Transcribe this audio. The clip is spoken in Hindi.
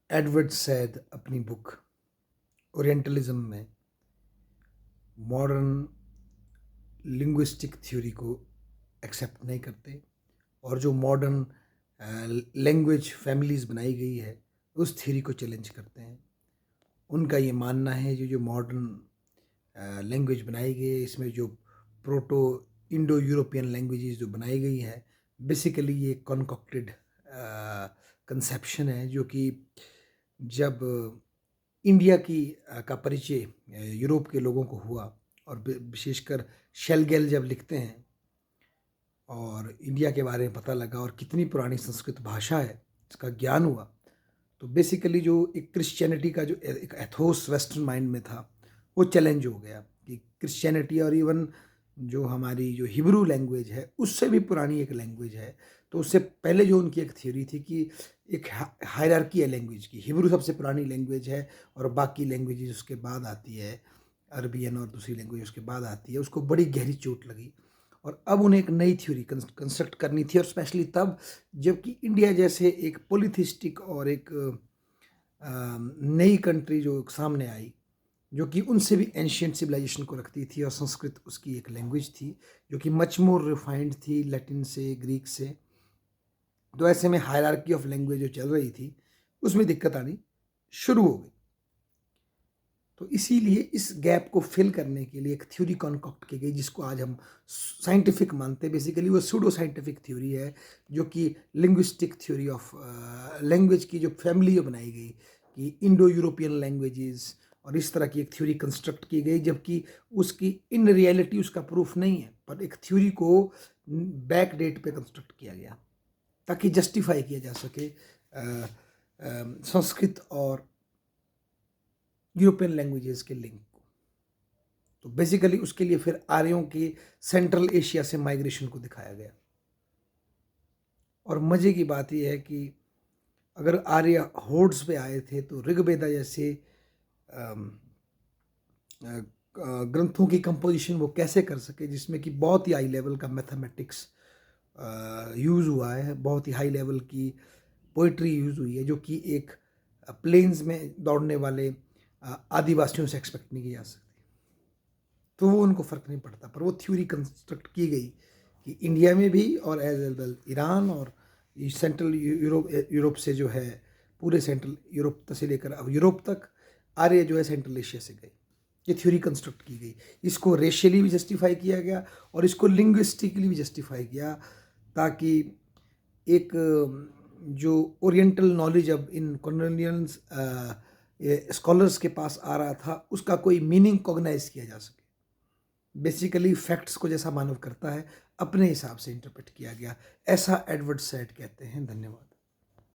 एडवर्ड सैद अपनी बुक ओरिएंटलिज्म में मॉडर्न लिंग्विस्टिक थ्योरी को एक्सेप्ट नहीं करते और जो मॉडर्न लैंग्वेज फैमिलीज बनाई गई है उस थ्योरी को चैलेंज करते हैं। उनका ये मानना है जो जो मॉडर्न लैंग्वेज बनाई गई है इसमें जो प्रोटो इंडो यूरोपियन लैंग्वेजेस जो बनाई गई है बेसिकली ये कॉन्कॉक्टेड कंसेप्शन है जो कि जब इंडिया की का परिचय यूरोप के लोगों को हुआ और विशेषकर शेलगेल जब लिखते हैं और इंडिया के बारे में पता लगा और कितनी पुरानी संस्कृत भाषा है इसका ज्ञान हुआ तो बेसिकली जो एक क्रिश्चियनिटी का जो एक एथोस वेस्टर्न माइंड में था वो चैलेंज हो गया कि क्रिश्चियनिटी और इवन जो हमारी जो हिब्रू लैंग्वेज है उससे भी पुरानी एक लैंग्वेज है। तो उससे पहले जो उनकी एक थ्योरी थी कि एक हायरार्की है लैंग्वेज की, हिब्रू सबसे पुरानी लैंग्वेज है और बाकी लैंग्वेजेस उसके बाद आती है, अरबियन और दूसरी लैंग्वेज उसके बाद आती है। उसको बड़ी गहरी चोट लगी और अब उन्हें एक नई थ्योरी कंस्ट्रक्ट करनी थी और स्पेशली तब जबकि इंडिया जैसे एक पॉलिथिस्टिक और एक नई कंट्री जो सामने आई जो कि उनसे भी एंशियंट सिविलाइजेशन को रखती थी और संस्कृत उसकी एक लैंग्वेज थी जो कि मच मोर रिफाइंड थी लैटिन से ग्रीक से। तो ऐसे में हायरार्की ऑफ लैंग्वेज जो चल रही थी उसमें दिक्कत आनी शुरू हो गई। तो इसीलिए इस गैप को फिल करने के लिए एक थ्योरी कॉन्कॉक्ट की गई जिसको आज हम साइंटिफिक मानते हैं। बेसिकली वो सूडो साइंटिफिक थ्योरी है जो कि लिंग्विस्टिक थ्योरी ऑफ लैंग्वेज की जो फैमिली जो बनाई गई कि इंडो यूरोपियन लैंग्वेजेस और इस तरह की एक थ्योरी कंस्ट्रक्ट की गई जबकि उसकी इन रियलिटी उसका प्रूफ नहीं है पर एक थ्योरी को बैक डेट पे कंस्ट्रक्ट किया गया ताकि जस्टिफाई किया जा सके संस्कृत और यूरोपियन लैंग्वेजेस के लिंक को। तो बेसिकली उसके लिए फिर आर्यों की सेंट्रल एशिया से माइग्रेशन को दिखाया गया। और मज़े की बात यह है कि अगर आर्य होड्स पे आए थे तो ऋग्वेदा जैसे ग्रंथों की कंपोजिशन वो कैसे कर सके जिसमें कि बहुत ही हाई लेवल का मैथमेटिक्स यूज़ हुआ है, बहुत ही हाई लेवल की पोइट्री यूज़ हुई है जो कि एक प्लेन्स में दौड़ने वाले आदिवासियों से एक्सपेक्ट नहीं की जा सकती। तो वो उनको फ़र्क नहीं पड़ता पर वो थ्योरी कंस्ट्रक्ट की गई कि इंडिया में भी और एज वेल ईरान और सेंट्रल यूरोप से जो है पूरे सेंट्रल यूरोप से लेकर अब यूरोप तक आर्य जो है सेंट्रल एशिया से गए। ये थ्योरी कंस्ट्रक्ट की गई, इसको रेशियली भी जस्टिफाई किया गया और इसको लिंग्विस्टिकली भी जस्टिफाई किया ताकि एक जो ओरिएंटल नॉलेज अब इन कॉलोनियल स्कॉलर्स के पास आ रहा था उसका कोई मीनिंग कॉग्नाइज किया जा सके। बेसिकली फैक्ट्स को जैसा मानव करता है अपने हिसाब से इंटरप्रेट किया गया, ऐसा एडवर्ड सैड कहते हैं। धन्यवाद।